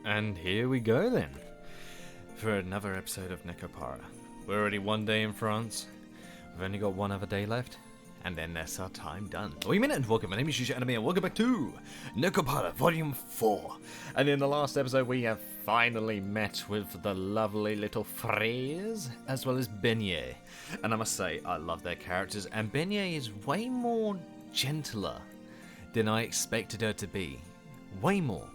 And here we go then, for another episode of NekoPara. We're already one day in France, we've only got one other day left, and then that's our time done. Oh, you minute and welcome, my name is Yuusha and welcome back to NekoPara Volume 4. And in the last episode we have finally met with the lovely little Fraise, as well as Beignet. And I must say, I love their characters, and Beignet is way more gentler than I expected her to be. Way more.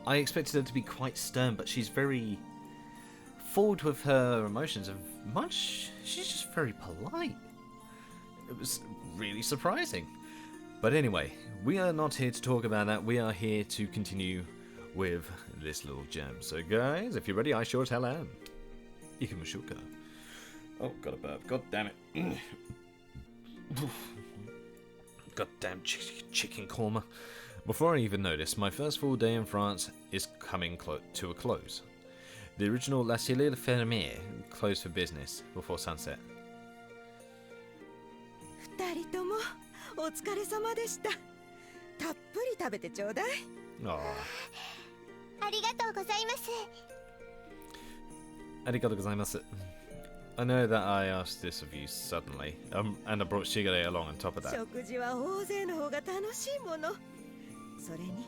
I expected her to be quite stern, but she's very forward with her emotions and she's just very polite. It was really surprising. But anyway, we are not here to talk about that. We are here to continue with this little gem. So guys, if you're ready, I sure as hell am. Ikamashuka. Oh, got a burp. God damn it. Goddamn chicken korma. Before I even notice, my first full day in France is coming to a close. The original La Cellule Fermée closed for business before sunset. 二人ともお疲れ様でした。たっぷり食べてちょうだい。Aww. ありがとうございます。Arigatou gozaimasu. I know that I asked this of you suddenly, and I brought Shigure along on top of that. 食事は大勢の方が楽しいもの。それに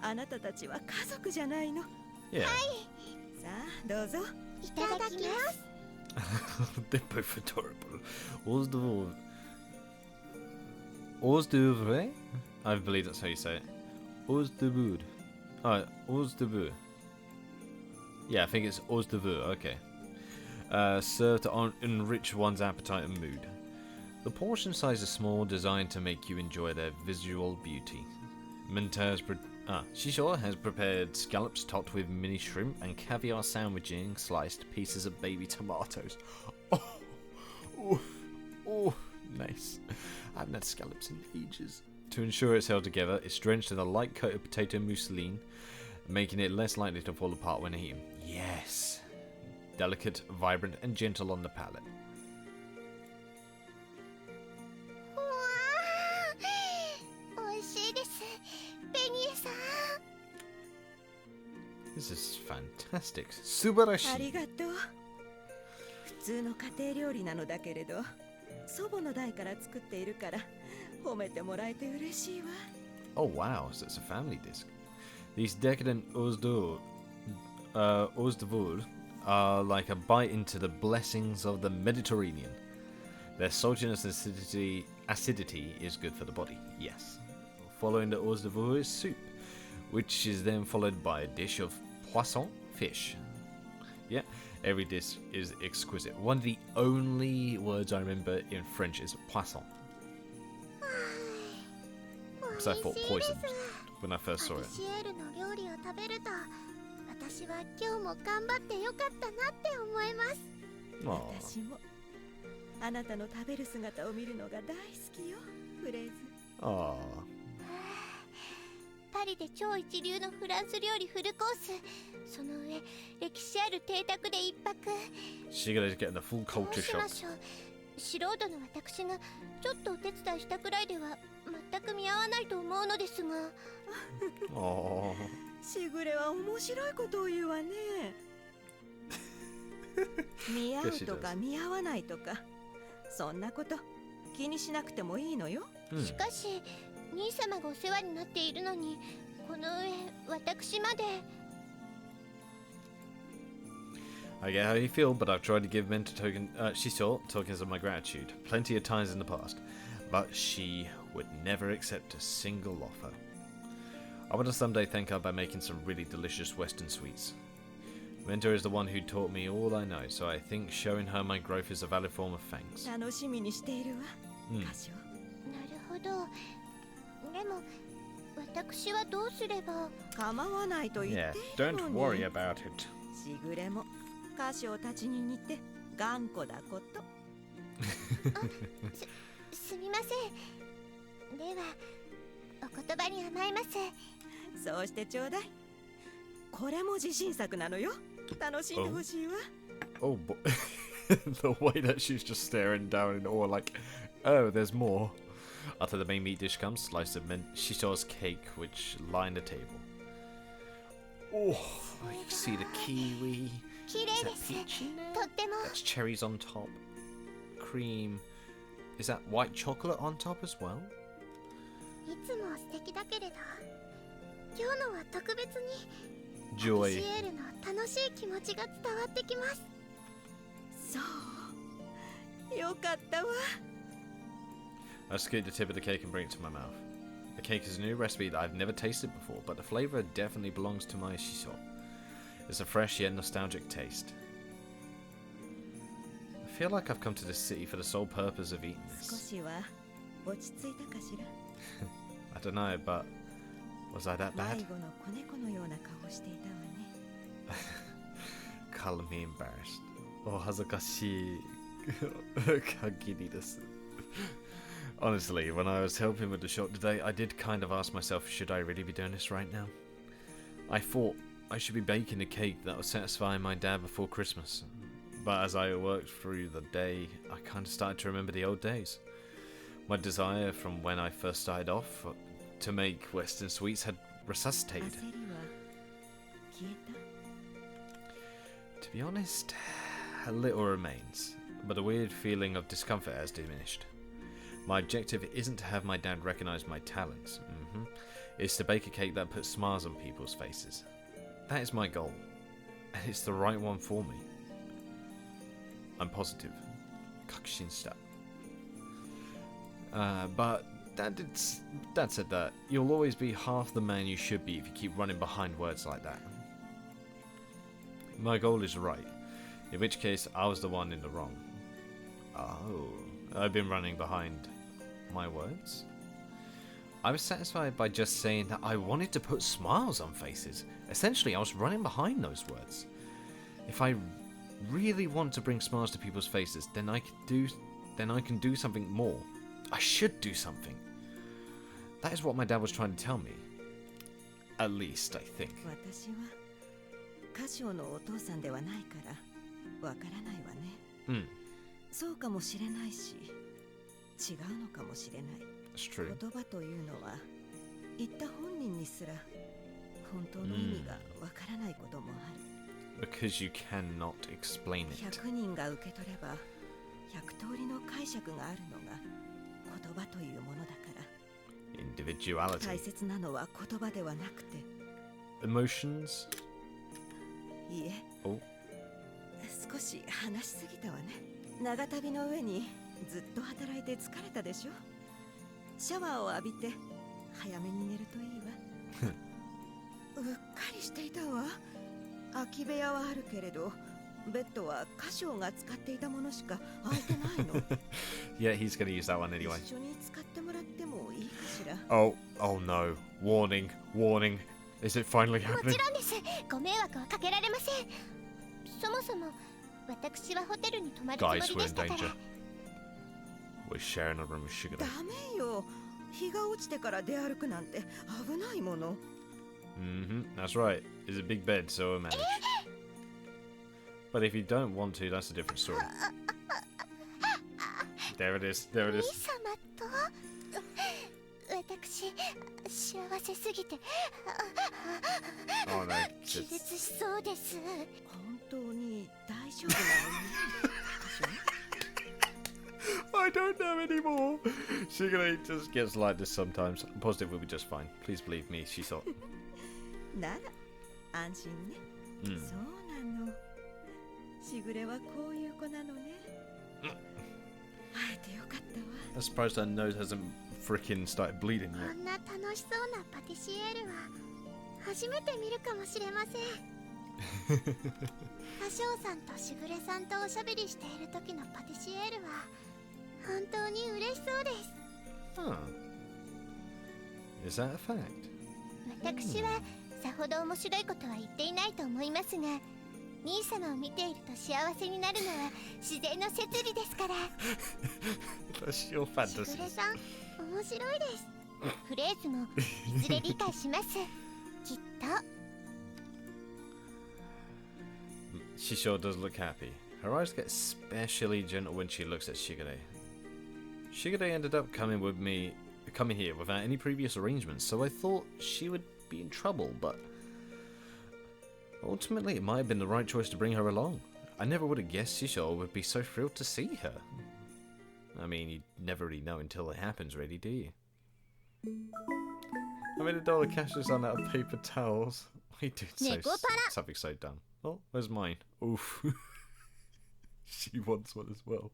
あなたたちは家族じゃないの。Yeah. さあどうぞ。いただきます。They're both adorable. Os de vrai? I believe that's how you say it. Os de boud. Os de boud. Yeah, I think it's os de boud. Okay. Served to enrich one's appetite and mood. The portion size is small, designed to make you enjoy their visual beauty. Shisho has prepared scallops topped with mini shrimp and caviar sandwiching sliced pieces of baby tomatoes. Oh, nice. I haven't had scallops in ages. To ensure it's held together, it's drenched in a light coat of potato mousseline, making it less likely to fall apart when eaten. Yes. Delicate, vibrant, and gentle on the palate. This is fantastic. Subarashi. ありがとう。普通の家庭料理なのだけれど、祖母の代から作っているから褒めてもらえて嬉しいわ。Oh wow, so it's a family disc. These decadent os de vour are like a bite into the blessings of the Mediterranean. Their saltiness and acidity is good for the body, yes. Following the os de vour is soup, which is then followed by a dish of poisson, fish. Yeah, every dish is exquisite. One of the only words I remember in French is poisson. Because I thought poison when I first saw it. 私は今日も頑張ってよかったなって思います。私もあなたの食べる姿を見るのが大好きよ、フレーズ。Aww. パリで超一流のフランス料理フルコース、その上歴史ある邸宅で一泊。Shigeru's getting the full culture shock. 素人の私がちょっとお手伝いしたくらいでは全く見合わないと思うのですが。Aww. しぐれは面白いことを言うわね。見合うとか見合わないとか、そんなこと気にしなくてもいいのよ。しかし兄様がお世話になっているのに、この上私まで。I get how you feel, but I've tried to give Shisho tokens of my gratitude plenty of times in the past, but she would never accept a single offer. I want to someday thank her by making some really delicious Western sweets. Mentor is the one who taught me all I know, so I think showing her my growth is a valid form of thanks. 楽しみにしているわ。歌唱。なるほど。でも私はどうすれば。構わないと言っているのに。Yeah, don't worry about it. しぐれも歌唱たちに似て頑固だこと。すみません。ではお言葉に甘えます。そうしてちょうだい。これも自信作なのよ。楽しんでほしいわ。Oh boy. The way that she's just staring down in awe like, oh, there's more. After the main meat dish comes, slice of Shisho's cake which line the table. Oh, you can see the kiwi. 綺麗 Is で that す。 peach in there? とっても That's cherries on top. Cream. Is that white chocolate on top as well? いつも素敵だけれど、今日のは特別にパティシ Joy. エールの楽しい気持ちが伝わってきます。そうよかったわ。 I scoot the tip of the cake and bring it to my mouth. The cake is a new recipe that I've never tasted before, but the flavour definitely belongs to my shiso. It's a fresh yet nostalgic taste. I feel like I've come to this city for the sole purpose of eating 少 this. しは落ち着いたかしら。 I don't know, but was I that 迷 bad? 子の子猫のような顔をしていたわね。 Call me embarrassed. Oh, hazakashi. Kagiri desu. Honestly, when I was helping with the shop today, I did kind of ask myself, should I really be doing this right now? I thought I should be baking a cake that would satisfy my dad before Christmas. But as I worked through the day, I kind of started to remember the old days. My desire from when I first started off to make Western sweets had resuscitated. 焦りは消え To be honest, a little remains, but the weird feeling of discomfort has diminished. My objective isn't to have my dad recognize my talents. It's to bake a cake that puts smiles on people's faces. That is my goal, and it's the right one for me. I'm positive. Kakushinshita. But Dad said that you'll always be half the man you should be if you keep running behind words like that. My goal is right, in which case I was the one in the wrong. Oh, I've been running behind my words? I was satisfied by just saying that I wanted to put smiles on faces. Essentially, I was running behind those words. If I really want to bring smiles to people's faces, then I can do something more. I should do something. That is what my dad was trying to tell me. At least, I think. 私は歌唱のお父さんではないからわからないわね。Hmm, そうかもしれないし、違うのかもしれない。 it's true. 言葉というのは言った本人にすら本当の意味がわからないこともある。 Because you cannot explain it. 100人が受け取れば100通りの解釈があるのが言葉というものだから。 Individuality. 大切なのは言葉ではなくて、 Emotions. いいえ、 Oh. 少し話しすぎたわね。長旅の上にずっと働いて疲れたでしょ。シャワーを浴びて早めに寝るといいわ。うっかりしていたわ。空き部屋はあるけれど、ベッドは歌唱が使っていたものしか空いてないの。 Yeah, he's going to use that one anyway. 一緒に使ってもらってもいいかしら。 Oh no. Warning, warning. Is it finally も happening? ちろんです。ご迷惑はかけられません。そもそも私はホテルに泊まるつもり Guys, で we're し in たから。 danger. We're sharing a room with Sugar. ダメよ。日が落ちてから出歩くなんて危ないもの。 That's right. It's a big bed, so we'll manage. But if you don't want to, that's a different story. There it is. There it 兄 is. 様と私幸せすぎて Oh no. 気 It's- 絶しそうです。本当に大丈夫なのね。I don't know anymore. Sugar just gets like this sometimes. I'm positive we'll be just fine. Please believe me, she thought. なら安心ね。Mm. そうなの。しぐれはこういう子なのね。会えてよかったわ。 I'm surprised her nose hasn't freaking started bleeding こ yet. んな楽しそうなパティシエールは初めて見るかもしれません。歌唱さんとしぐれさんとおしゃべりしている時のパティシエールは本当に嬉しそうです。 Huh. Is that a fact? 私はさほど面白いことは言っていないと思いますが、兄様を見ていると幸せになるのは自然の摂理ですから。 That's your しぐ fantasy. れさん面白いです。フレーズもいずれ理解します。きっと。 She sure does look happy. Her eyes get especially gentle when she looks at Shigure. Shigure ended up coming here without any previous arrangements, so I thought she would be in trouble, but Ultimately, it might have been the right choice to bring her along. I never would have guessed Shisho would be so thrilled to see her. I mean, you never really know until it happens, really, do you? I made $1 cash is on out of paper towels. Why are you doing something so dumb? Oh, where's mine? Oof. She wants one as well.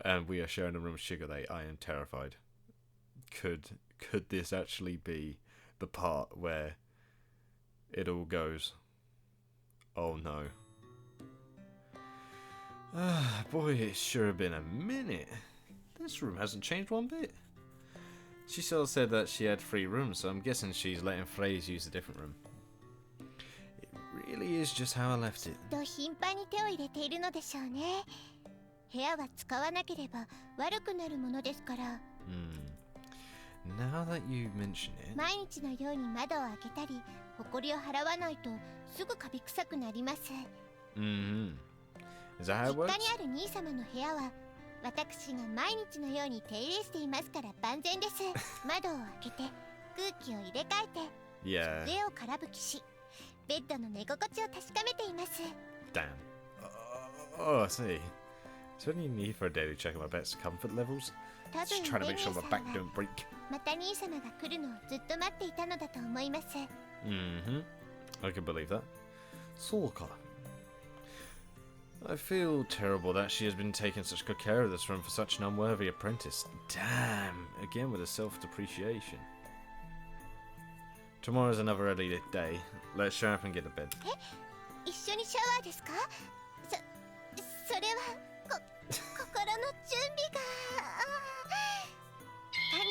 And we are sharing a room with Shigure. I am terrified. Could this actually be the part where it all goes? Oh no. Ah, boy, it sure have been a minute. This room hasn't changed one bit. She sort of said that she had 3 rooms, so I'm guessing she's letting Phrase use a different room. It really is just how I left it. と頻繁に手を入れているのでしょうね。部屋は使わなければ悪くなるものですから。Now that you mention it. 毎日のように窓を開けたり、埃を払わないとすぐカビ臭くなります。Is that how it 実 works? 家にある兄様の部屋は私が毎日のように手入れしていますから万全です。窓を開けて空気を入れ替えて、Yeah. 机を空拭きし、ベッドの寝心地を確かめています。Damn. Oh, I see. Is there any need for a daily check of my bet's comfort levels? 多 Just 分 trying to ベ make ニエ sure さ my ん back は don't break. また兄様が来るのをずっと待っていたのだと思います。I can believe that. Sorka. I feel terrible that she has been taking such good care of this room for such an unworthy apprentice. Damn, again with a self-depreciation. Tomorrow's another early day. Let's show up and get to bed. 一緒にシャワーですか？それは心の準備が完了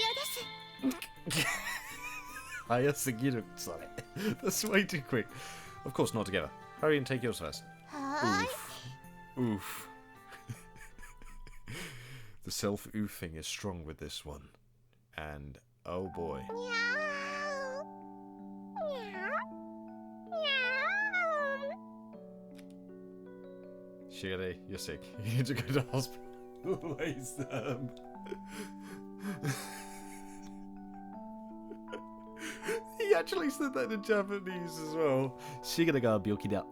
です。早すぎる、それ。That's way too quick. Of course, not together. Hurry and take yours first. はーい。Oof. The self-oofing is strong with this one. And, oh boy. にゃーにゃーにゃー Shigure, you're sick. You need to go to the hospital. ASAP. He actually said that in Japanese as well. Shigure ga byoki da.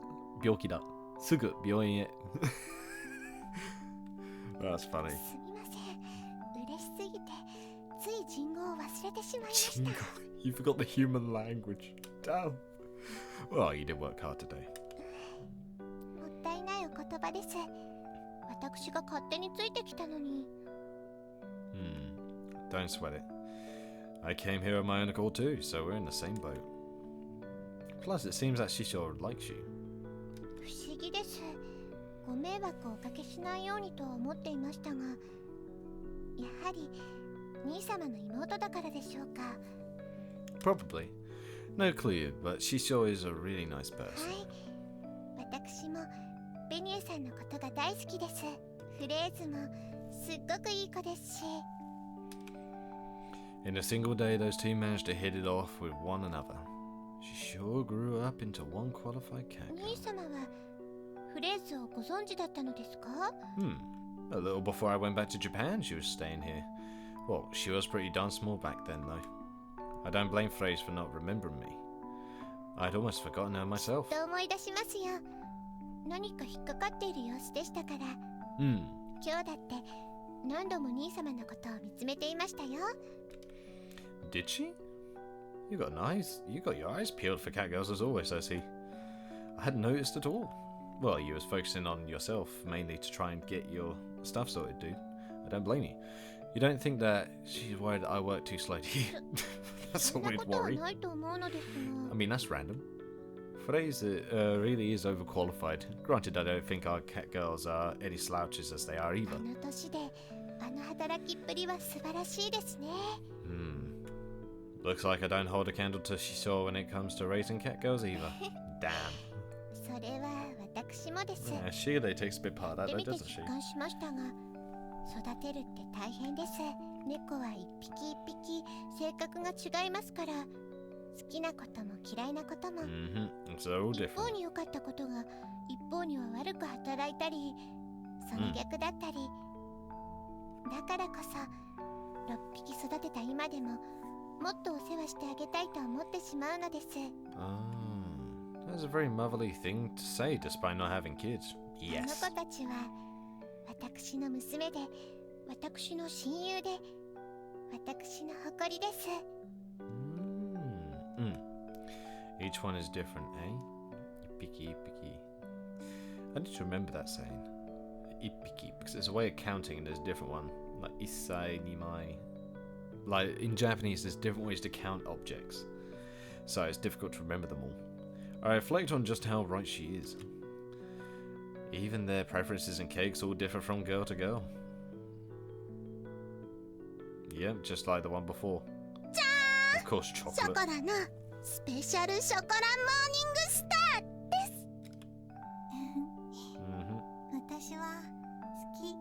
Byoki da. Sugu byoin e. That's funny. すみません。嬉しすぎてつい人語を忘れてしまいました。 You forgot the human language. Damn. Well, you did work hard today. もったいないお言葉です。私が勝手についてきたのに。Don't sweat it. I came here on my own accord too, so we're in the same boat. Plus, it seems that Shisho likes you. 不思議です。ご迷惑をおかけしないようにとは思っていましたが、やはり兄様の妹だからでしょうか。 Probably. No clue, but Shisho is a really nice person. はい。私もベニエさんのことが大好きです。フレーズもすっごくいい子ですし。In a single day, those two managed to hit it off with one another. She sure grew up into one qualified cat 兄 girl. 様はフレーズをご存知だったのですか？ A little before I went back to Japan, she was staying here. Well, she was pretty darn small back then, though. I don't blame Phrase for not remembering me. I'd almost forgotten her myself. と思い出しますよ。何か引っかかっている様子でしたから。Hmm. 今日だって何度も兄様のことを見つめていましたよ。 Did she? You got your eyes peeled for cat girls as always, I see. I hadn't noticed at all. Well, you was focusing on yourself, mainly to try and get your stuff sorted, dude. I don't blame you. You don't think that she's worried that I work too slow, do you? That's a そんな weird ことは worry. ないと思うのです I が。 mean, that's random. Phrase really is overqualified. Granted, I don't think our cat girls are any slouches as they are あ either. の年であの働きっぷりは素晴らしいですね。 Looks like I don't hold a candle to Shisho when it comes to raising cat girls either. Damn. それは私もです。 Yeah, Shigure takes a bit part of that で though, 見て doesn't 実 she? 感しましたが、育てるって大変です。猫は一匹一匹性格が違いますから、好きなことも嫌いなことも、 It's all 一 different. 方に良かったことが一方には悪く働いたり、その逆だったり、だからこそ6匹育てた今でももっとお世話してあげたいと思ってしまうのです。Oh, that's a very motherly thing to say despite not having kids. あ Yes. の子たちは私の娘で、私の親友で、私の誇りです。Each one is different, eh? Ippiki, ippiki. I need to remember that saying. Ippiki, because there's a way of counting and there's a different one. Like issai, nimai. Like in Japanese, there's different ways to count objects. So it's difficult to remember them all. I reflect on just how right she is. Even their preferences in cakes all differ from girl to girl. Yep, just like the one before. Of course, ショ chocolate. コラのスペシャルショコラモーニングスターです。私は好き。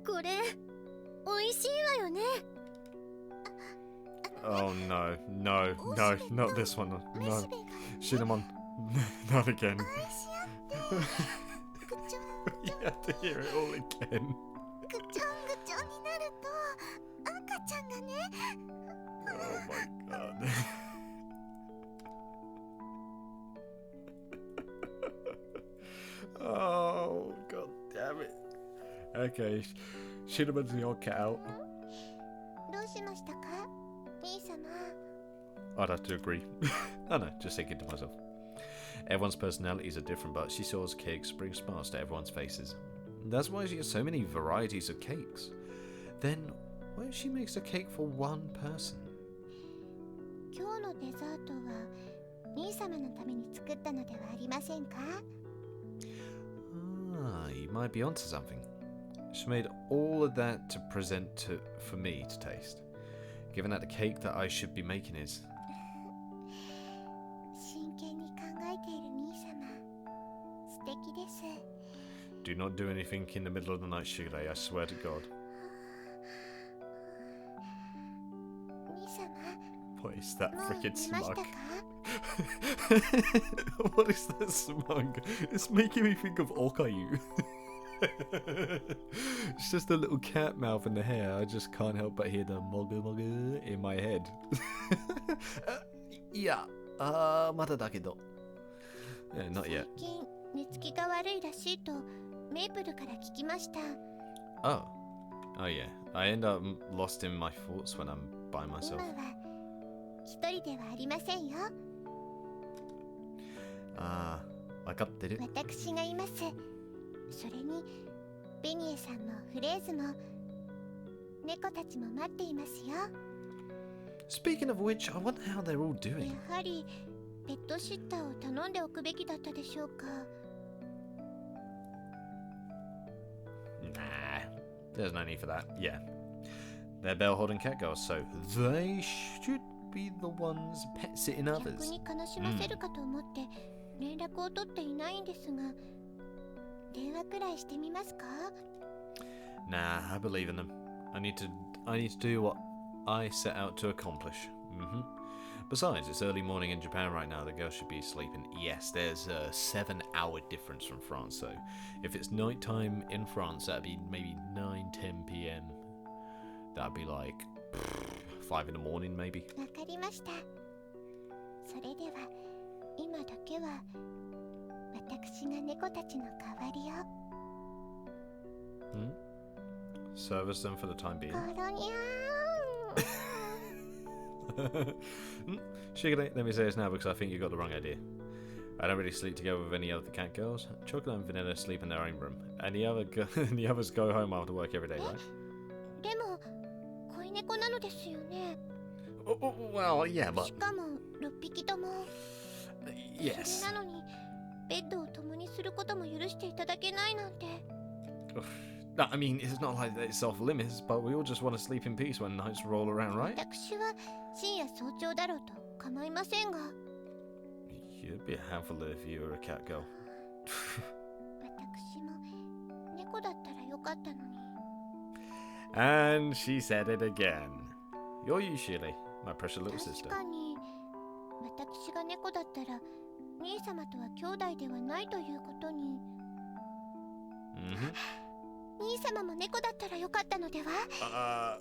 これ美味しいわよね。Oh no, no, no, not this one. No. Cinnamon. Not again. You have to hear it all again. ぐちょんぐちょんになると赤ちゃんがね。 Oh my god. Oh god damn it. Okay, Cinnamon's the odd cat out. どうしましたか、兄様。 I'd have to agree. I know, just thinking to myself. Everyone's personalities are different, but she saws cakes bring smiles to everyone's faces. That's why she has so many varieties of cakes. Then, why she makes a cake for one person? 今日のデザートは兄様のために作ったのではありませんか。 Ah, you might be onto something. She made all of that to present for me to taste. Given that the cake that I should be making is... 真剣に考えている兄様、素敵です。 Do not do anything in the middle of the night, Shigure, I swear to God. 兄様、 What is that もう freaking 寝ました smug? か。 What is that smug? It's making me think of Okayu. It's just a little cat mouth in the hair. I just can't help but hear the mogu mogu in my head. Yeah, mada da kedo. Yeah, not yet. 最近寝つきが悪いらしいとメープルから聞きました。 Oh. Oh yeah. I end up lost in my thoughts when I'm by 今 myself. は一人ではありませんよ。 Ah, わかってる。私がいます。それにベニエさんもフレーズも猫たちも待っていますよ。 Speaking of which, I wonder how they're all や doing. はりペットシッターを頼んでおくべきだったでしょうか。 Nah, there's no need for that. Yeah. They're bell holding cat girls, so they should be the ones pet sitting 逆 others. に悲しませるかと思って連絡を取っていないんですが、電話くらいしてみますか。 Nah, I believe in them. I need to do what I set out to accomplish. Besides, it's early morning in Japan right now. The girls should be sleeping. Yes, there's a 7-hour difference from France, so if it's nighttime in France, that'd be maybe 9-10 p.m. That'd be like 5 in the morning, maybe. わかりました。それでは今だけは私が猫たちの代わりを。 Service them for the time being. ゴロニャShigure, let me say this now because I think you got the wrong idea. I don't really sleep together with any other cat girls. Chocolate and Vanilla sleep in their own room, and the others go home after work every day, right? ー。でも恋猫なのですよね。 Well, yeah, but しかも6匹とも。 yes. それなのにベッドを共にすることも許していただけないなんて。 No, I mean, it's not like it's off limits, but we all just want to sleep in peace when nights roll around, right? 私は深夜早朝だろうと構いませんが。 You'd be a handful if you were a cat girl. 私も猫だったらよかったのに。 And she said it again. You're usually my precious little 確 sister. かに私が猫だったら兄様とは兄弟ではないということに。 Mm-hmm. 兄様も猫だったらよかったのでは。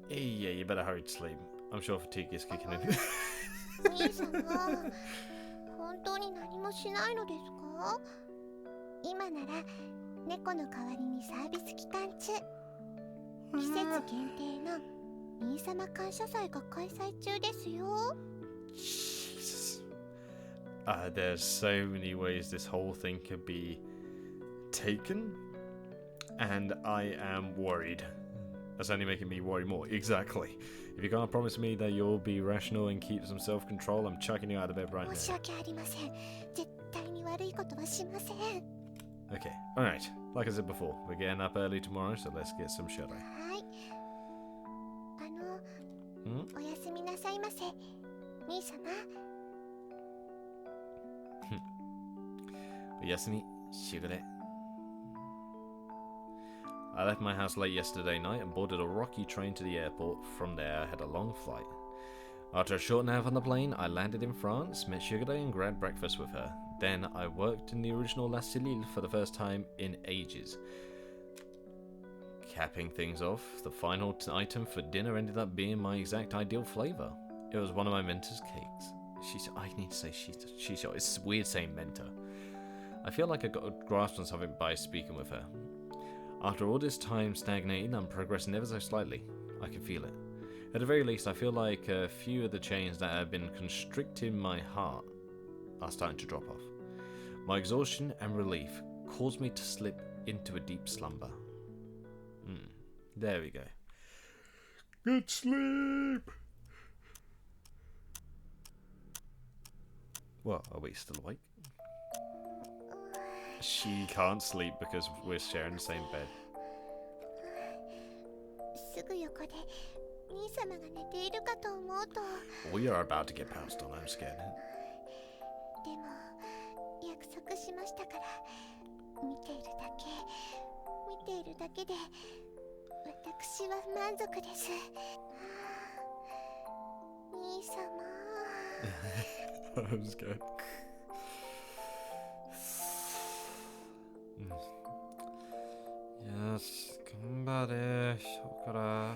Yeah, you better hurry to sleep. I'm sure fatigue is kicking in. 兄様、本当に何もしないのですか？今なら猫の代わりにサービス期間中、季節限定の兄様感謝祭が開催中ですよ。Jesus. There's so many ways this whole thing could be taken, and I am worried. That's only making me worry more. Exactly. If you can't promise me that you'll be rational and keep some self-control, I'm chucking you out of bed right 申し now. 訳ありません。絶対に悪いことはしません。 Okay, alright. Like I said before, we're getting up early tomorrow, so let's get some shut eye. はい。おやすみなさいませ。兄様。Yasumi, shigure. I left my house late yesterday night and boarded a rocky train to the airport. From there, I had a long flight. After a short nap on the plane, I landed in France, met Shigure and grabbed breakfast with her. Then I worked in the original La Cellule for the first time in ages. Capping things off, the final item for dinner ended up being my exact ideal flavour. It was one of my mentor's cakes. I need to say Shisha. It's weird saying mentor. I feel like I got a grasp on something by speaking with her. After all this time stagnating, I'm progressing ever so slightly. I can feel it. At the very least, I feel like a few of the chains that have been constricting my heart are starting to drop off. My exhaustion and relief caused me to slip into a deep slumber. There we go. Good sleep! What, are we still awake? She can't sleep because we're sharing the same bed. すぐ横で兄様が寝ているかと思うと。 We are about to get pounced on, I'm scared. でも約束しましたから見ているだけで私は満足です。兄様。I'm scared. Yes, 頑張れ、Shokora.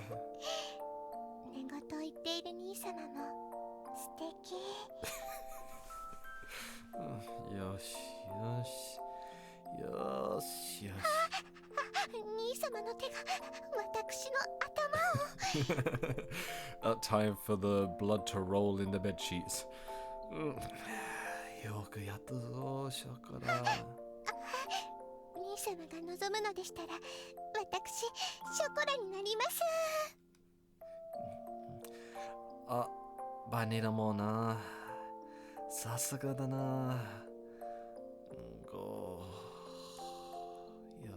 寝言を言っている兄様も素敵。よしよしよしよし。兄様の手が私の頭を。Time for the blood to roll in the bed sheets. よくやったぞ、Shokora. 兄様が望むのでしたら私ショコラになります。あ、バニラもな。さすがだな。よ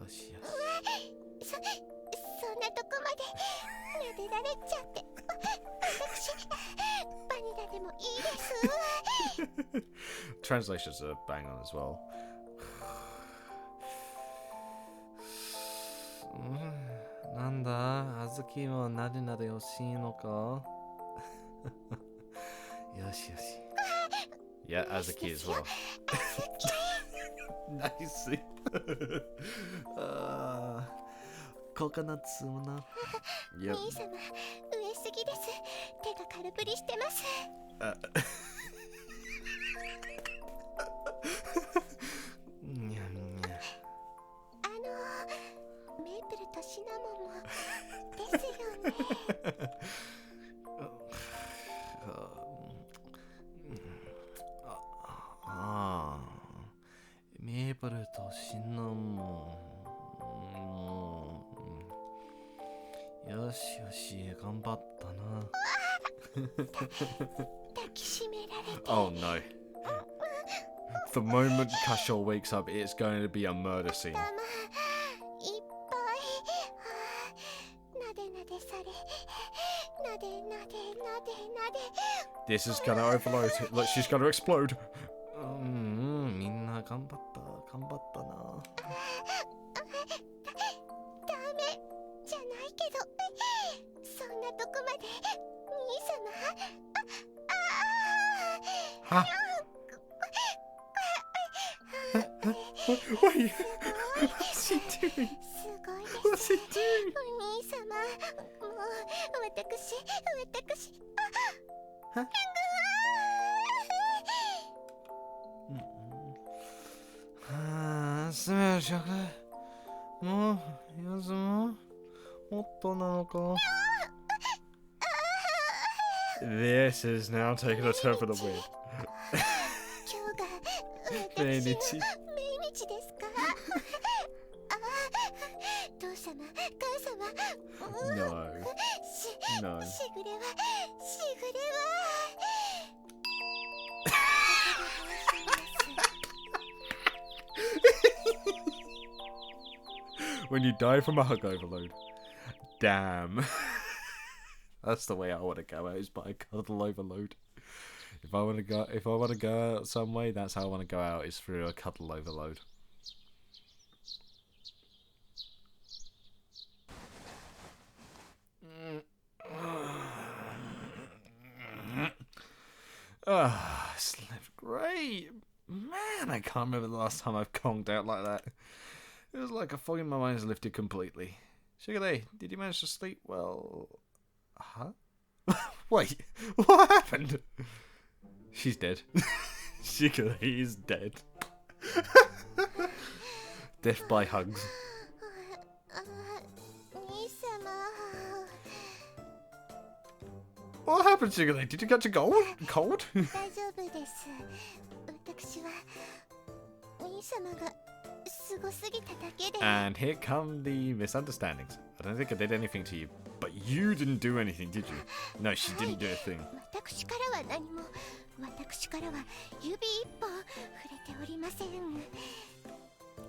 しよし。そんなとこまで撫でられちゃって。私バニラでもいいです。Translations are bang on as well. なんだ、あずきもなでなで欲しいのか。よしよし。Yeah, Azuki as well. Nice. ココナッツもな。兄様、上すぎです。手が軽ぶりしてます。メープルとシナモンもですよね。メープルとシナモン。よしよし、頑張ったな。抱きしめられて。Oh no. The moment Kashol wakes up, it's going to be a murder scene. いっぱい。なでなでされ。なでなでなでなで。This is gonna overload. Look, she's gonna explode. みんな頑張ったな。ダメじゃないけど、そんなとこまで兄様。はWait, what's he doing? すごいです。お兄様、もう Huh? Smell chocolate. More? You want some more? もっとなのか? This is now taking a turn for the weird. 命日。ですか？父様、母様。No. No. しぐれは。When you die from a hug overload. Damn. That's the way I want to go out, is by a cuddle overload. If I want to go out some way, that's how I want to go out, is through a cuddle overload. Ah, slept great. Man, I can't remember the last time I've conked out like that. It was like a fog in my mind's lifted completely. Sugar, did you manage to sleep well? Huh? Wait, what happened? She's dead. Sugar is dead. Death by hugs. What happened, Sugar? Did you catch a cold? Cold? And here come the misunderstandings. I don't think I did anything to you, but you didn't do anything, did you? No, she didn't do a thing.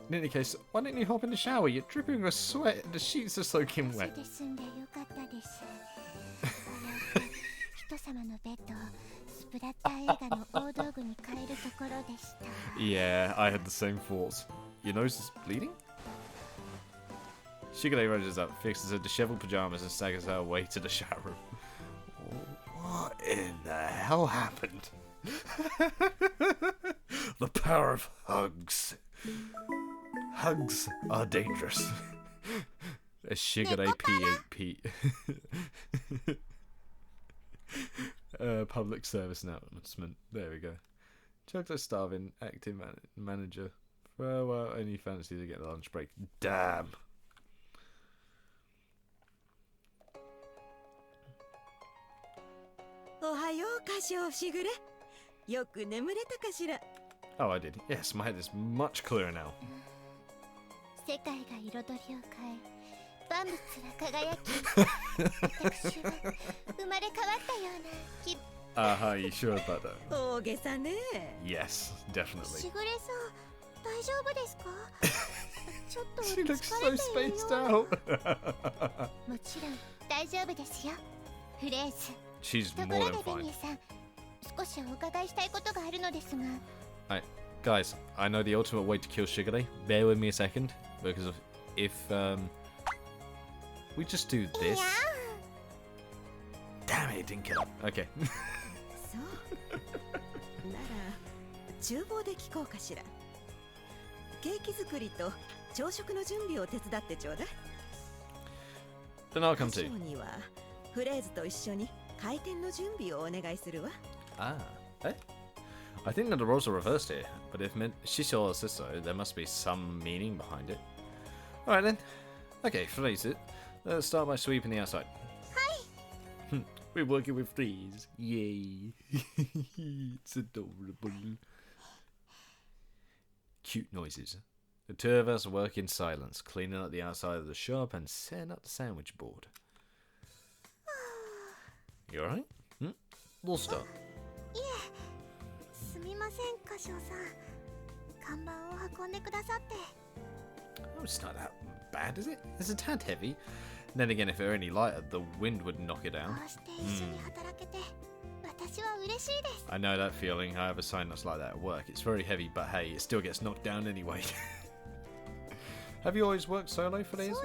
In any case, why don't you hop in the shower? You're dripping with sweat and the sheets are soaking wet. Yeah, I had the same thoughts. Your nose is bleeding? Shigure rushes up, fixes her disheveled pajamas and staggers her way to the shower room. What in the hell happened? The power of hugs. Hugs are dangerous. A Shigure P8P. Public service announcement. There we go. Chocolate starving, acting manager. Well, any fancy to get a lunch break. Damn. Oh, I did. Yes, my head is much clearer now. Are you sure about that? Yes, definitely. She looks so spaced out. She's more than fine. Alright, guys, I know the ultimate way to kill Shigure. Bear with me a second, because if we just do this. Damn it, it didn't kill him. Okay. Then I'll come too. Ah, eh? I think that the roles are reversed here, but if Shisho says so, there must be some meaning behind it. Alright then. Okay, freeze it. Let's start by sweeping the outside. Hi! We're working with freeze. Yay. It's adorable. Cute noises. The two of us work in silence, cleaning up the outside of the shop and setting up the sandwich board. You alright? We'll start. Oh, it's not that bad, is it? It's a tad heavy. Then again, if it were any lighter, the wind would knock it down. I know that feeling. I have a sign that's like that at work. It's very heavy, but hey, it still gets knocked down anyway. Have you always worked solo for these?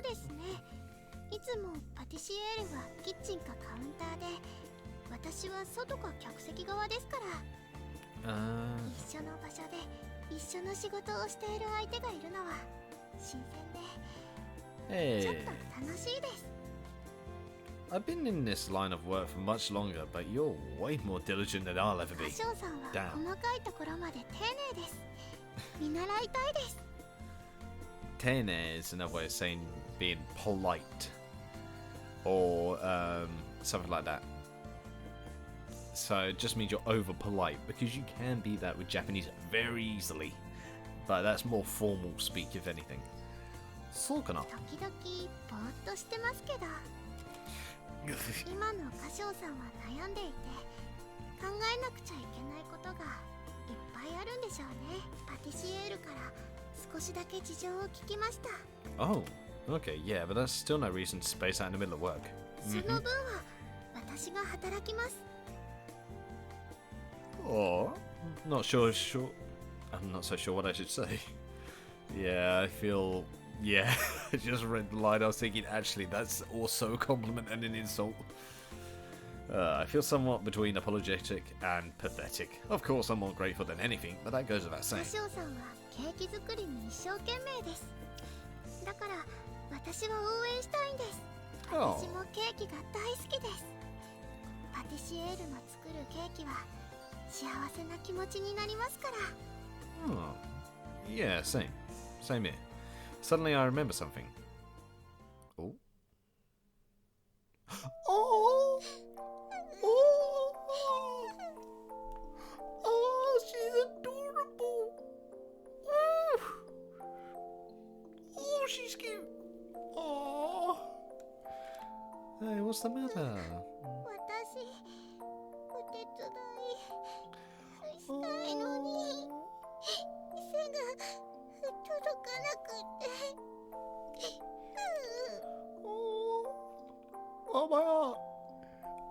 Hey. I've been in this line of work for much longer, but you're way more diligent than I'll ever 歌 be. 唱さんは Damn. 細かいところまで丁寧です。見習いたいです。 Tene is another way of saying being polite. Or something like that. So it just means you're over polite, because you can be that with Japanese very easily. But that's more formal speak, if anything. そうかな? 時々ぼーっとしてますけど、今の歌唱さんは悩んでいて、考えなくちゃいけないことがいっぱいあるんでしょうね。パティシエールから少しだけ事情を聞きました。 Oh, okay, yeah, but that's still no reason to space out in the middle of work. その分は私が働きます。 Oh, not sure. I'm not so sure what I should say. Yeah, I feel. Yeah, I just read the line. I was thinking, actually, that's also a compliment and an insult. I feel somewhat between apologetic and pathetic. Of course, I'm more grateful than anything, but that goes without 歌 saying. 唱さんはケーキ作りに一生懸命です。だから私は応援したいんです。 Oh, 私もケーキが大好きです。パティシエールの作るケーキは幸せな気持ちになりますから。 oh. Yeah, same. Same here. Suddenly I remember something. Oh. Oh! Oh, she's adorable. Oh, she's cute. Oh. Hey, what's the matter? 私お手伝いしたいのに背が届かなくて。 Oh, my heart.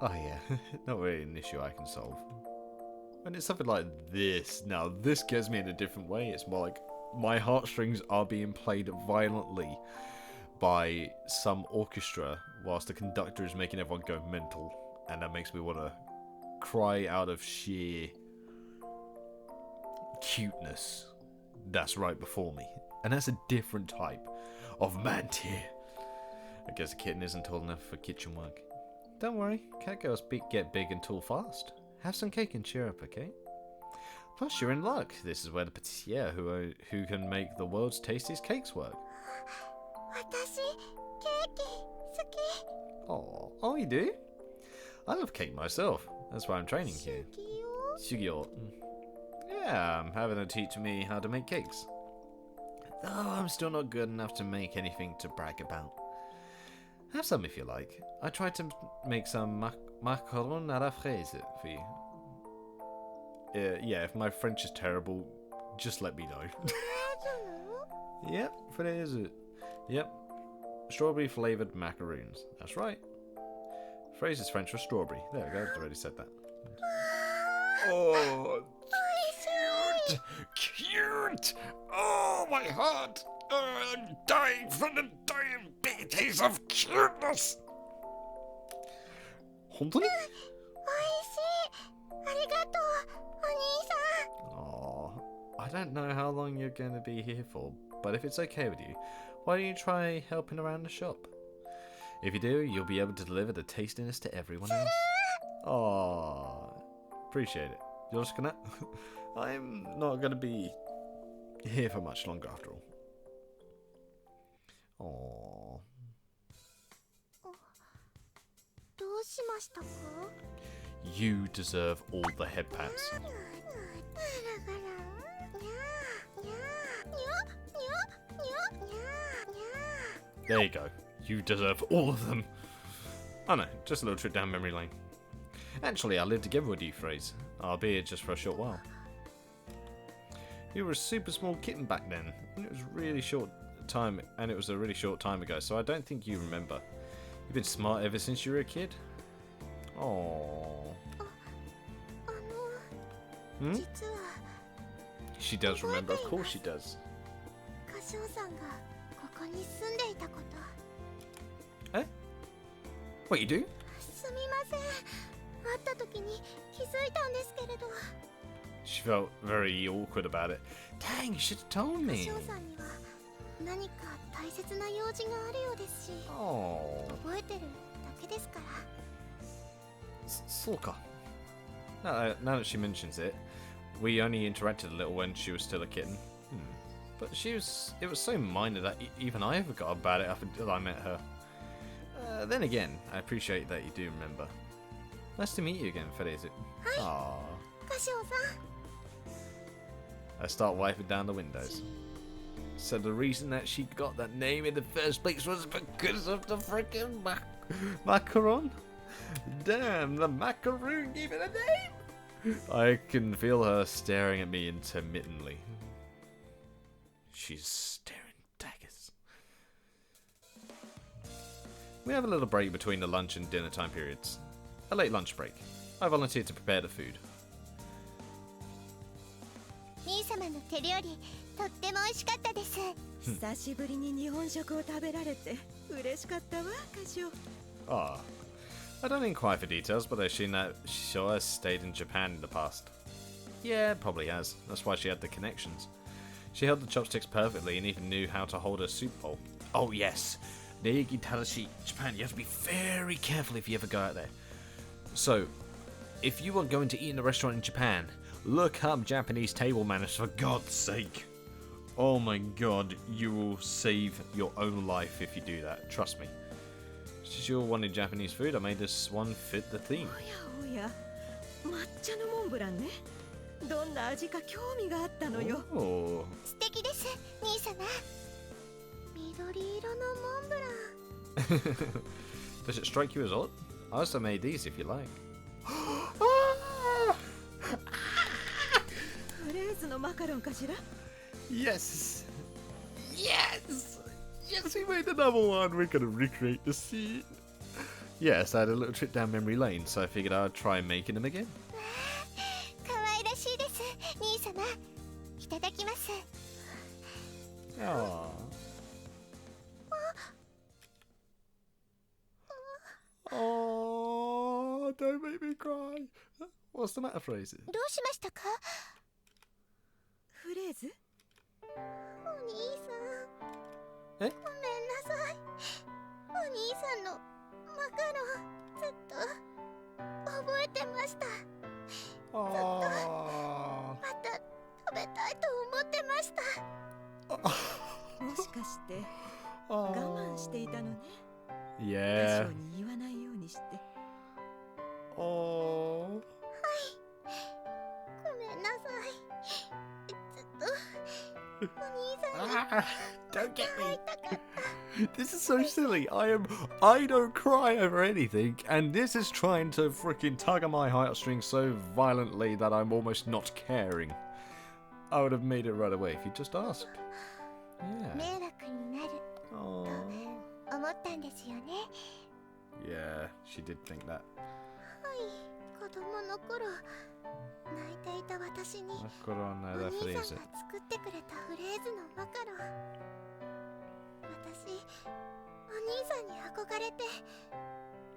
Oh, yeah. Not really an issue I can solve. When it's something like this, now this gets me in a different way. It's more like my heartstrings are being played violently by some orchestra whilst the conductor is making everyone go mental. And that makes me want to cry out of sheer cuteness that's right before me. And that's a different type of man tear. I guess a kitten isn't tall enough for kitchen work. Don't worry, cat girls get big and tall fast. Have some cake and cheer up, okay? Plus, you're in luck. This is where the patissier who can make the world's tastiest cakes work. 私ケーキ好き。 Oh, you do? I love cake myself. That's why I'm training here. 好きよ。 Shugyo. Yeah, I'm having her teach me how to make cakes. Though I'm still not good enough to make anything to brag about. Have some if you like. I tried to make some macaron à la fraise for you. Yeah, if my French is terrible, just let me know. Yep, fraise. Yep. Strawberry flavoured macaroons. That's right. Fraise is French for strawberry. There we go, I've already said that. Oh, cute! Cute! Oh, my heart! Oh, I'm dying from the diabetes of cuteness! 本当に? おいしい。ありがとう、お兄さん。 Oh, I don't know how long you're going to be here for, but if it's okay with you, why don't you try helping around the shop? If you do, you'll be able to deliver the tastiness to everyone else. Oh, appreciate it. You're just gonna... I'm not gonna be here for much longer after all. Oh. どうしましたか？ You deserve all the head pats. There you go. You deserve all of them. Oh no, just a little trip down memory lane. Actually, I lived together with you, Phrase, albeit just for a short while. You were a super small kitten back then, and it was a really short time ago, so I don't think you remember. You've been smart ever since you were a kid. Oh. Hmm? 実は She does remember, of course she does. 歌唱さんがここに住んでいたこと。 What, you do? すみません。会った時に気づいたんですけれど。 She felt very awkward about it. Dang, you should have told 歌 me. 唱さんには何か大切な用事があるようですし、 Oh. 覚えてるだけけですから。そうか。Now that she mentions it, we only interacted a little when she was still a kitten. But it was so minor that even I forgot about it up until I met her. Then again, I appreciate that you do remember. Nice to meet you again, Feliz. Aww. 歌唱さん。 I start wiping down the windows. So the reason that she got that name in the first place was because of the freaking macaron? Damn, the macaroon gave it a name! I can feel her staring at me intermittently. She's staring daggers. We have a little break between the lunch and dinner time periods. A late lunch break. I volunteered to prepare the food. 兄様の手料理とっても美味しかったです。久しぶりに日本食を食べられて嬉しかったわ、歌唱。Ah. I don't inquire for details, but I assume that she sure has stayed in Japan in the past. Yeah, probably has. That's why she had the connections. She held the chopsticks perfectly and even knew how to hold a soup bowl. Oh yes, Neigi Tadashi, Japan, you have to be very careful if you ever go out there. So, if you are going to eat in a restaurant in Japan, look up Japanese table manners for God's sake. Oh my god, you will save your own life if you do that, trust me. Since you all wanted Japanese food, I made this one fit the theme. おやおや、抹茶のモンブランね。どんな味か興味があったのよ。Oh. 素敵です、兄様。緑色のモンブラン。 Does it strike you as odd? I also made these if you like. フレーズのマカロンかしら。 Yes! Yes! Yes, we made another one! We're gonna recreate the scene. Yes, I had a little trip down memory lane, so I figured I'd try making them again. 可愛らしいです、兄様。いただきます。 Aww. Oh, don't make me cry. What's the matter, Fraser? どうしましたか？フレーズ？お兄さん。え？ごめんなさい。お兄さんのマカロンずっと覚えてました。Oh. また食べたいと思ってました。もしかして我慢していたのね。歌 Yeah. 唱に言わないようにして。Oh. ごめんなさい。ずっとお兄さんに Don't get 会 me. いたかった。 This is so silly. I don't cry over anything, and this is trying to freaking tug at my heartstrings so violently that I'm almost not caring. I would have made it right away if you just asked. Yeah. 迷惑になる Oh. と思ったんですよね。 Yeah, she did think that. はい、子供の頃泣いていた私にお兄さんが作ってくれたフレーズのマカロン。私、お兄さんに憧れて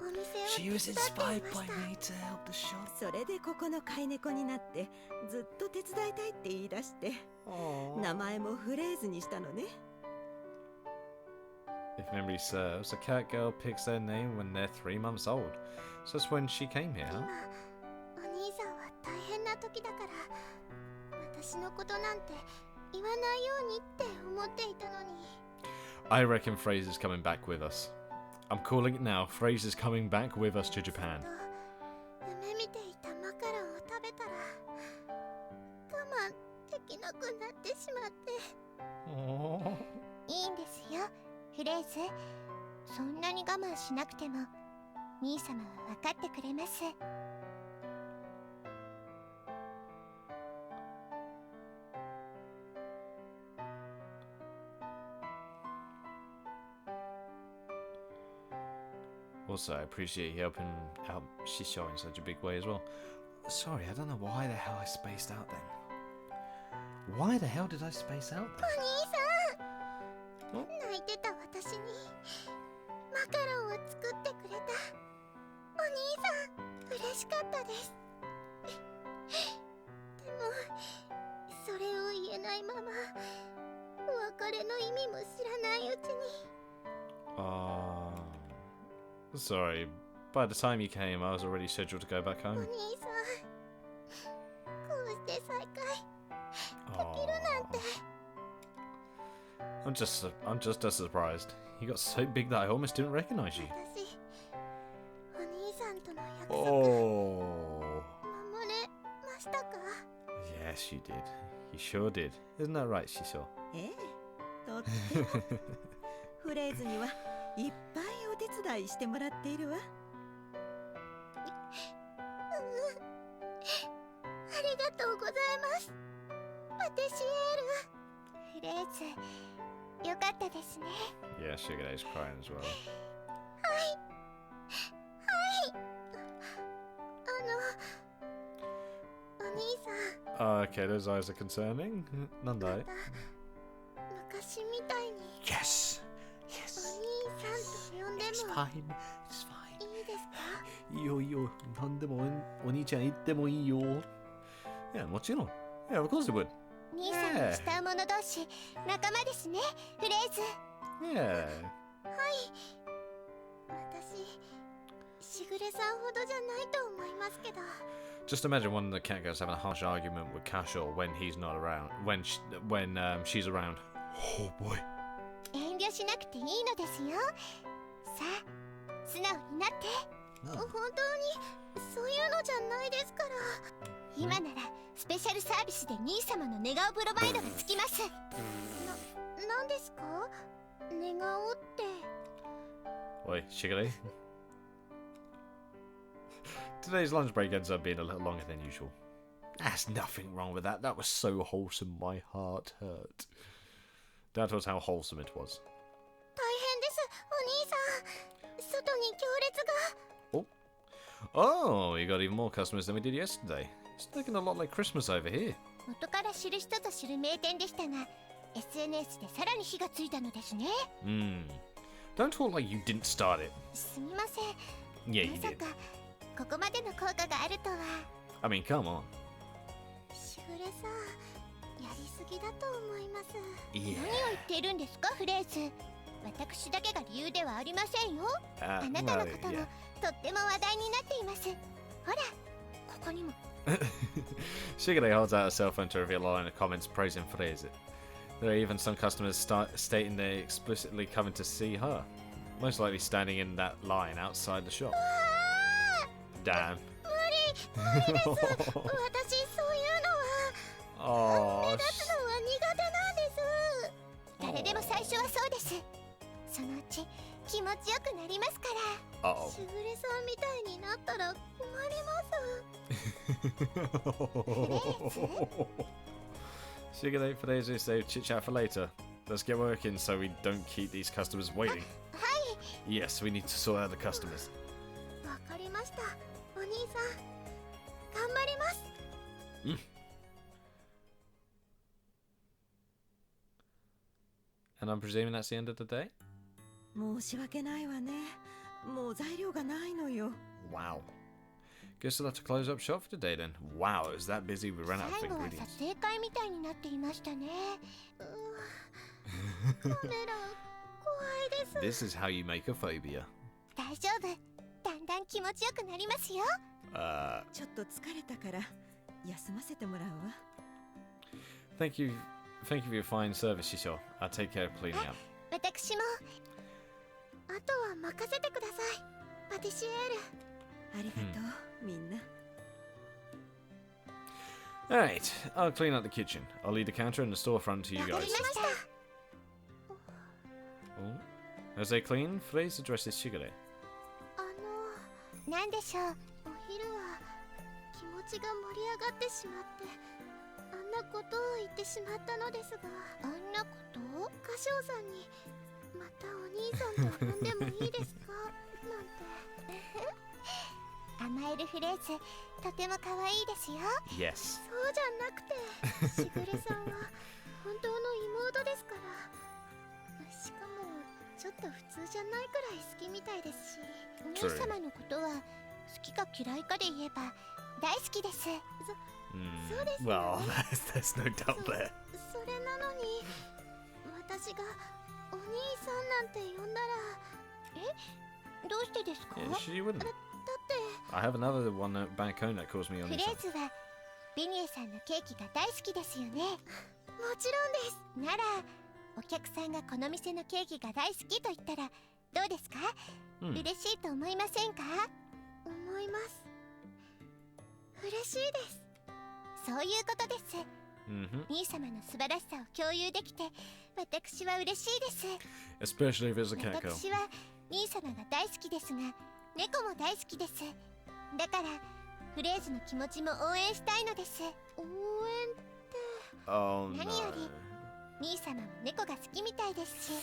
お店を手伝っていました。 me to help the shop. それでここの飼い猫になってずっと手伝いたいって言い出して、名前もフレーズにしたのね。 If memory serves, a cat girl picks their name when they're 3 months old. So that's when she came here. 今、お兄さんは大変な時だから、私のことなんて言わないようにって思っていたのに。 I reckon Fraser's coming back with us. I'm calling it now. Fraser's coming back with us to Japan. 夢見ていたマカロンを食べたら我慢できなくなってしまって。 Oh. いいんですよ、フレーズ。そんなに我慢しなくても兄様は分かってくれます。 Also, I appreciate you helping out Shisho in such a big way as well. Sorry, I don't know why the hell I spaced out then. Why the hell did I space out お then? 兄さん、泣いてた私にマカロンを作ってくれたお兄さん、嬉しかったです。でもそれを言えないままお別れの意味も知らないうちに。Sorry, by the time you came, I was already scheduled to go back お home. 兄さん、こうして再会で Aw. きるなんて。 I'm just as surprised. You got so big that I almost didn't recognize you. 私、お兄さんとの約束 Oh. 守れましたか？ Yes, you did. You sure did. Isn't that right, Shisho? ええ、とってもフレーズにはいっぱいお手伝いしてもらっているわ。ありがとうございます、パティシエール。フレーズ、よかったですね。 Yeah, Sugare's crying as well. お兄さん、 Okay, those eyes are concerning. なんだい？昔みたいに Yes! お Yes! 兄さんと呼んで It's も fine. It's fine. いいですか？いいよいいよ。なんでもお兄ちゃん言ってもいいよ。Yeah, もちろん。Yeah, of course it would. 兄さんの慕う者同士、仲間ですね、フレーズ。 Yeah. 私、しぐれさんほどじゃないと思いますけど。 Just imagine one of the cat girls having a harsh argument with Casual when he's not around. When she's around. Oh boy. 遠慮しなくていいのですよ。さあ、素直になって。本当にそういうのじゃないですから。今ならスペシャルサービスで兄様の寝顔プロバイドがつきます。なんですか？寝顔って。 Oi, Shigure. Today's lunch break ends up being a little longer than usual. There's nothing wrong with that. That was so wholesome, my heart hurt. That was how wholesome it was. 大変です、お兄さん。外に行列が。 Oh, you got even more customers than we did yesterday. It's looking a lot like Christmas over here. 元から知る人ぞ知る名店でしたが、SNS でさらに火がついたのですね。Don't talk like you didn't start it. すみません。 Yeah, you まさ did. かここまでの効果があるとは。 I mean, come on. しぐれさん、やりすぎだと思います。 Yeah. 何を言っているんですか、フレーズ。私だけが理由ではありませんよ。あなたのことも yeah. とっても話題になっています。ほら、ここにも。 Shigure holds out her cell phone to reveal a line of comments praising Fraser. There are even some customers stating they're explicitly coming to see her. Most likely standing in that line outside the shop. Damn. 無理です。私そういうのは Oh, 目立つのは苦手なんです。誰でも最初はそうです。そのうち気持ちよくなりますから。 uh-oh. しぐれさんみたいになったら困ります。 Shigure, Fraser, save chit chat for later. Let's get working so we don't keep these customers waiting. は Yes, we need to sort out the customers. い、わかりました。お兄さん、頑張ります。 And I'm presuming that's the end of the day? 申し訳ないわね。もう材料がないのよ。 Wow. Guess we'll have to close up shop for today then. Wow, it was that busy we ran out of 最後は ingredients. 撮影会みたいになっていましたね。カメラ怖いです。 This is how you make a phobia. 大丈夫。だんだん気持ちよくなりますよ。ちょっと疲れたから休ませてもらうわ。 Thank you for your fine service, Shisho. I'll take care of cleaning up. 私も。あとは任せてください、パティシエール。ありがとう、みんな。 Alright, I'll clean out the kitchen. I'll leave the counter and the storefront to you わか guys. りました。 Oh. As they clean, Fraser addresses Shigure. なんでしょう。お昼は気持ちが盛り上がってしまって、あんなことを言ってしまったのですが。あんなこと？歌唱さんにまたお兄さんと呼んでもいいですかなんて。甘えるフレーズ、とても可愛いですよ。 Yes. そうじゃなくて、しぐれさんは本当の妹ですから。しかもちょっと普通じゃないくらい好きみたいですし。お兄様のことは好きか嫌いかで言えば大好きです。そうですよね。 Well, there's no doubt there. それなのに私がお兄さんなんて呼んだら、どうしてですか？ Yeah, she wouldn't. だって I have another one back home that calls me フ on レ this. ーズはビニエさんのケーキが大好きですよね。もちろんです。ならお客さんがこの店のケーキが大好きと言ったらどうですか？嬉しいと思いませんか？思います。嬉しいです。そういうことです。兄様の素晴らしさを共有できて私は嬉しいです。 Especially if it's a cat girl. 私は兄様が大好きですが猫も大好きです。だからフレーズの気持ちも応援したいのです。応援って Oh 何 no. より兄様も猫が好きみたいですし、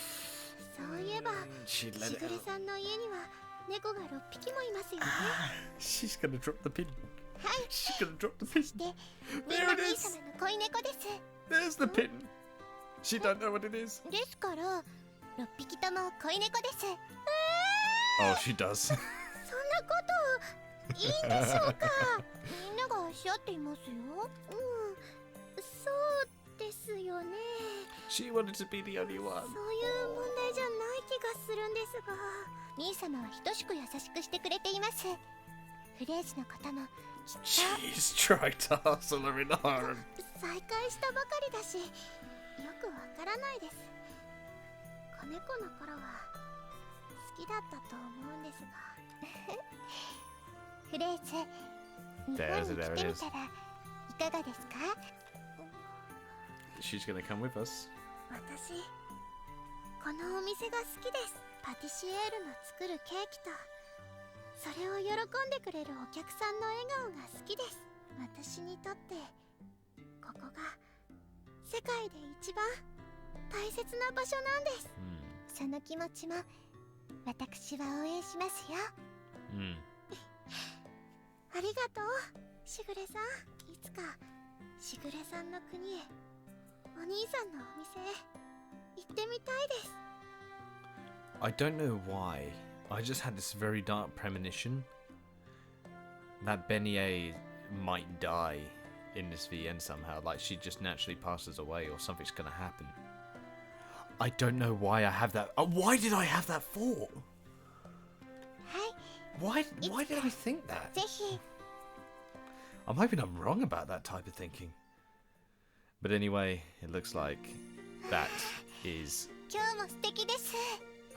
そういえば She し let it ぐれ out. さんの家には猫が6匹もいますよね。 She's gonna drop the pin. はい。 She's gonna drop the そ pin. してみん There な it 兄 is. 様の恋猫です。 There's the pin. She don't know what it is. ですから6匹とも恋猫です。 Oh, she does. そんなこといいんでしょうか？みんながおっしゃっていますよ。そうですよね。 She wanted to be the only one. そういう問題じゃない気がするんですが、兄様は等しく優しくしてくれています。フレーズのこともきっと She's trying to hustle her in the harem. 再会したばかりだし、よくわからないです。子猫の頃は好きだったと思うんですが。フレーズ、日本に来てみたらいかがですか？ She's gonna come with us. 私、このお店が好きです。パティシエールの作るケーキとそれを喜んでくれるお客さんの笑顔が好きです。私にとってここが世界で一番大切な場所なんです。その気持ちも私は応援しますよ。ありがとう、しぐれさん。いつかしぐれさんの国へ、お兄さんのお店へ行ってみたいです。 I don't know why. I just had this very dark premonition that Beignet might die in this VN somehow. Like she just naturally passes away or something's gonna happen. I don't know why I have that. Why did I have that thought? はい、 Why did I think that? ぜひ。 I'm hoping I'm wrong about that type of thinking. But anyway, it looks like that is 今日も素敵です。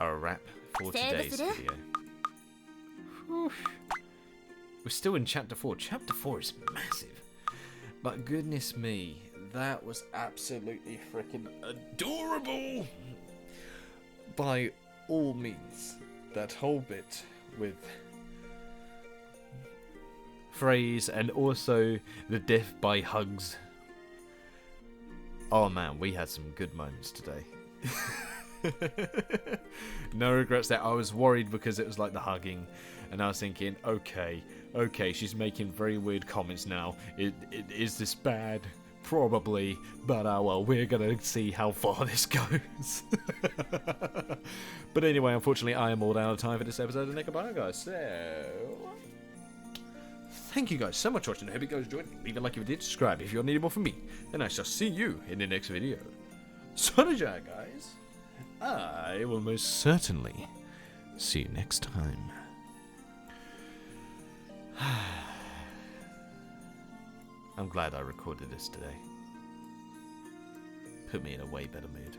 our wrap for today's Save us, video. Whew. We're still in chapter 4. Chapter 4 is massive. But goodness me, that was absolutely freaking adorable. By all means, that whole bit with phrase and also the death by HUGS. Oh man, we had some good moments today. No regrets there. I was worried because it was like the hugging, and I was thinking, okay, she's making very weird comments now. Is this bad? Probably, but well, we're gonna see how far this goes. But anyway, unfortunately, I am all out of time for this episode of NekoPara, guys. So, thank you guys so much for watching. I hope you guys enjoyed. Leave a like if you did. Subscribe if you need more from me. And I shall see you in the next video. Sonaja, guys. I will most certainly see you next time. I'm glad I recorded this today. Put me in a way better mood.